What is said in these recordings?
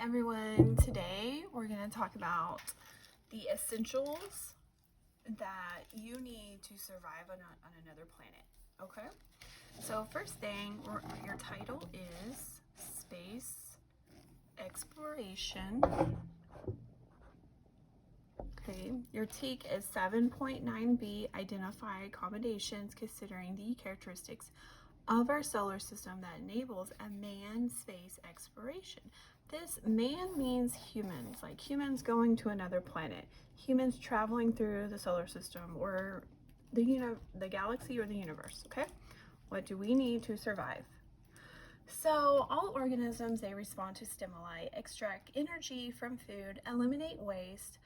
everyone. Today we're going to talk about the essentials that you need to survive on another planet. Okay? So first thing, your title is Space Exploration. Okay, your TEK is 7.9b. Identify accommodations considering the characteristics of our solar system that enables a manned space exploration. This man means humans, like humans going to another planet, humans traveling through the solar system or the galaxy or the universe. Okay, what do we need to survive? So all organisms, they respond to stimuli, extract energy from food, eliminate waste,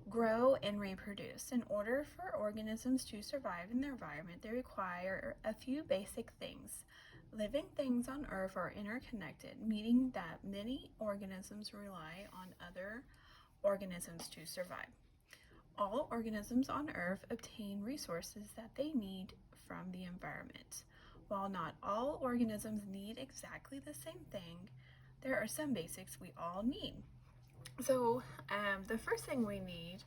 grow and reproduce. In order for organisms to survive in their environment, they require a few basic things. Living things on Earth are interconnected, meaning that many organisms rely on other organisms to survive. All organisms on Earth obtain resources that they need from the environment. While not all organisms need exactly the same thing, there are some basics we all need. So the first thing we need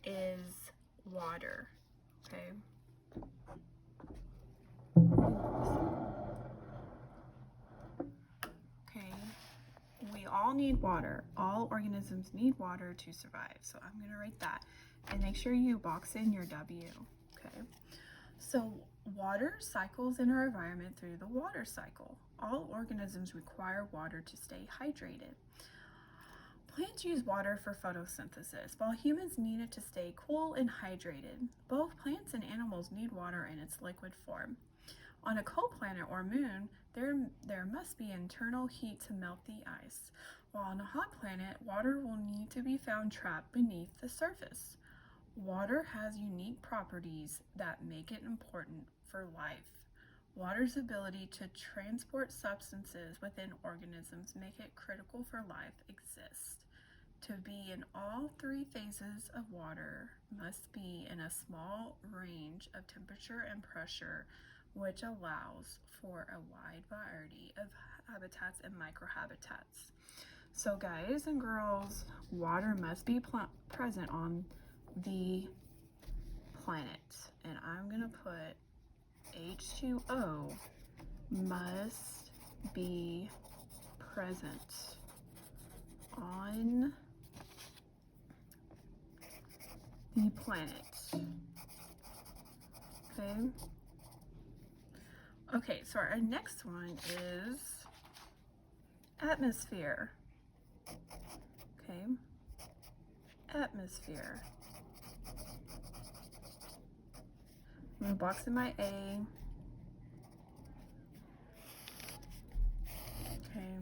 is water. Okay. Okay. We all need water. All organisms need water to survive. So I'm going to write that. And make sure you box in your W. Okay. So water cycles in our environment through the water cycle. All organisms require water to stay hydrated. Plants use water for photosynthesis, while humans need it to stay cool and hydrated. Both plants and animals need water in its liquid form. On a cold planet or moon, there must be internal heat to melt the ice, while on a hot planet, water will need to be found trapped beneath the surface. Water has unique properties that make it important for life. Water's ability to transport substances within organisms make it critical for life exist. To be in all three phases of water must be in a small range of temperature and pressure, which allows for a wide variety of habitats and microhabitats. So guys and girls, water must be present on the planet. And I'm going to put H2O must be present on the planet. Okay. Okay, so our next one is atmosphere. Okay. Atmosphere. I'm going to box in my A. Okay.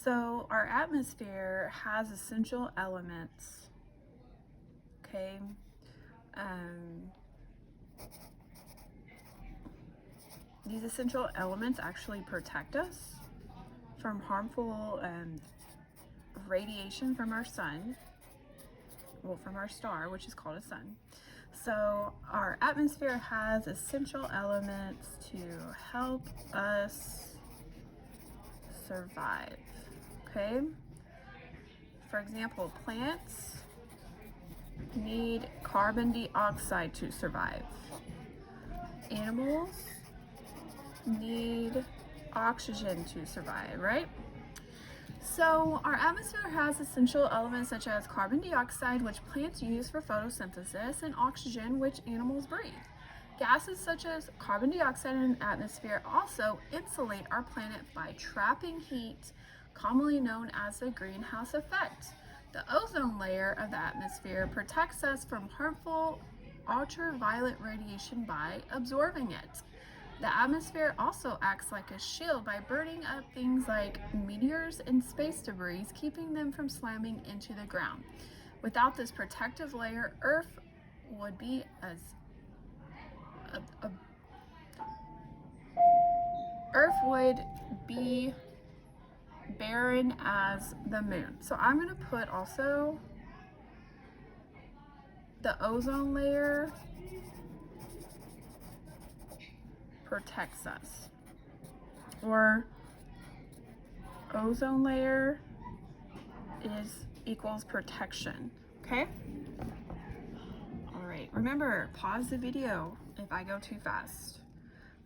So our atmosphere has essential elements. Okay. These essential elements actually protect us from harmful radiation from our sun, well, from our star, which is called a sun. So our atmosphere has essential elements to help us survive. Okay. For example, plants need carbon dioxide to survive. Animals need oxygen to survive, right? So our atmosphere has essential elements such as carbon dioxide, which plants use for photosynthesis, and oxygen, which animals breathe. Gases such as carbon dioxide in the atmosphere also insulate our planet by trapping heat, commonly known as the greenhouse effect. The ozone layer of the atmosphere protects us from harmful ultraviolet radiation by absorbing it. The atmosphere also acts like a shield by burning up things like meteors and space debris, keeping them from slamming into the ground. Without this protective layer, Earth would be barren as the moon. So I'm going to put also the ozone layer protects us, or ozone layer equals protection. Okay? All right, remember, pause the video if I go too fast.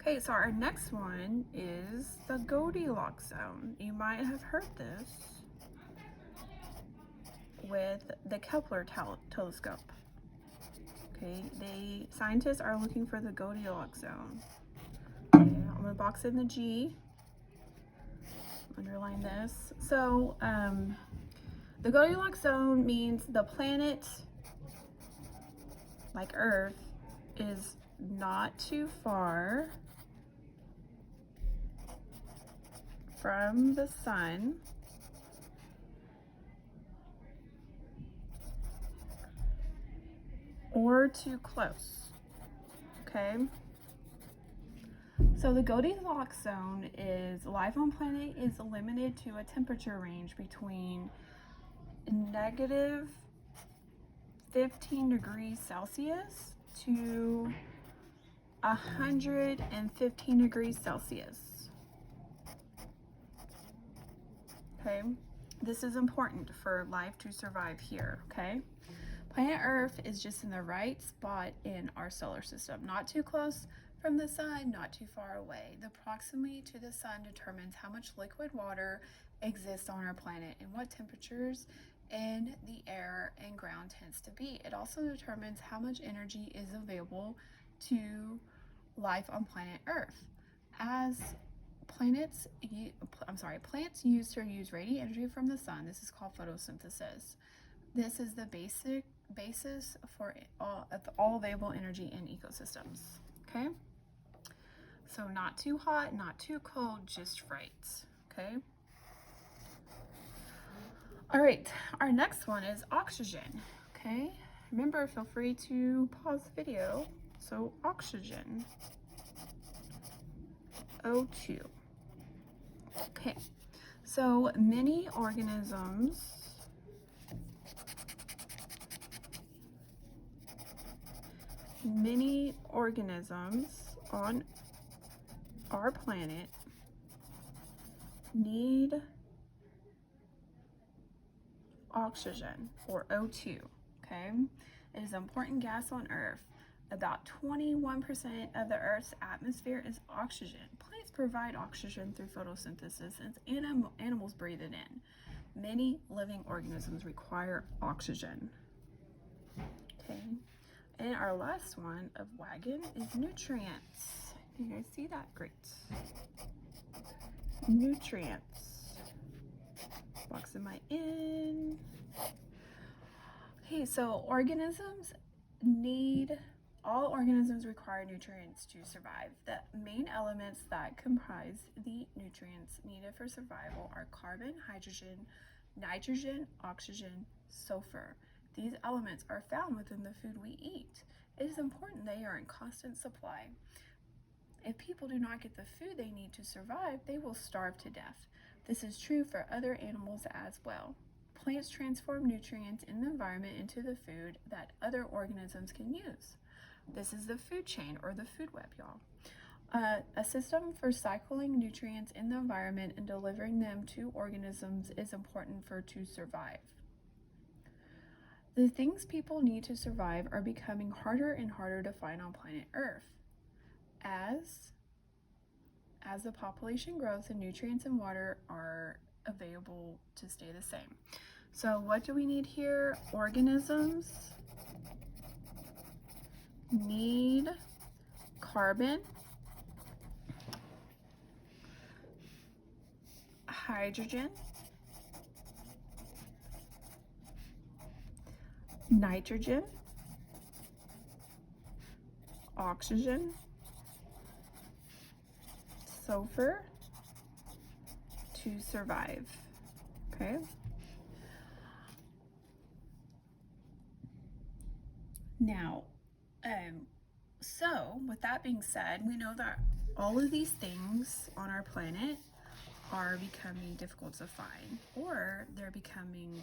Okay, so our next one is the Goldilocks zone. You might have heard this with the Kepler telescope. Okay, scientists are looking for the Goldilocks zone. Okay, I'm gonna box in the G, underline this. So the Goldilocks zone means the planet, like Earth, is not too far from the sun or too close. Okay, so the Goldilocks zone is life on planet is limited to a temperature range between negative 15 degrees Celsius to 115 degrees Celsius. Okay, this is important for life to survive here. Okay, planet Earth is just in the right spot in our solar system, not too close from the sun, not too far away. The proximity to the sun determines how much liquid water exists on our planet and what temperatures in the air and ground tends to be. It also determines how much energy is available to life on planet Earth. As plants use radiant energy from the sun. This is called photosynthesis. This is the basis for all available energy in ecosystems. Okay, so not too hot, not too cold, just right. Okay. All right, our next one is oxygen. Okay, remember, feel free to pause the video. So oxygen, O2. Okay, so many organisms on our planet need oxygen, or O2. Okay, it is an important gas on Earth. About 21% of the Earth's atmosphere is oxygen. Plants provide oxygen through photosynthesis, and animals breathe it in. Many living organisms require oxygen. Okay, and our last one of wagon is nutrients. You guys see that? Great. Nutrients. Box in my N. Okay, so all organisms require nutrients to survive. The main elements that comprise the nutrients needed for survival are carbon, hydrogen, nitrogen, oxygen, sulfur. These elements are found within the food we eat. It is important they are in constant supply. If people do not get the food they need to survive, they will starve to death. This is true for other animals as well. Plants transform nutrients in the environment into the food that other organisms can use. This is the food chain, or the food web, y'all. A system for cycling nutrients in the environment and delivering them to organisms is important to survive. The things people need to survive are becoming harder and harder to find on planet Earth. As the population grows, the nutrients and water are available to stay the same. So what do we need here? Organisms need carbon, hydrogen, nitrogen, oxygen, sulfur to survive. Okay. Now, so with that being said, we know that all of these things on our planet are becoming difficult to find, or they're becoming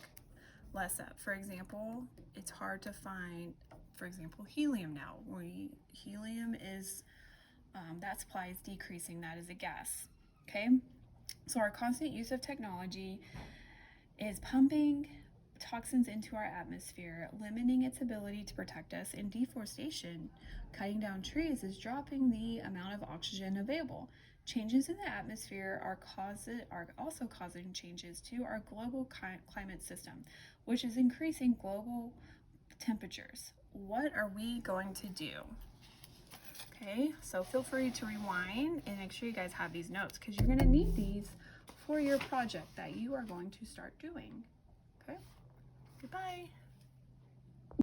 less up. For example, it's hard to find, for example, helium now. Helium is, that supply is decreasing. That is a gas. Okay, so our constant use of technology is pumping toxins into our atmosphere, limiting its ability to protect us, and deforestation, cutting down trees, is dropping the amount of oxygen available. Changes in the atmosphere are also causing changes to our global climate system, which is increasing global temperatures. What are we going to do? Okay, so feel free to rewind and make sure you guys have these notes because you're going to need these for your project that you are going to start doing. Okay, goodbye.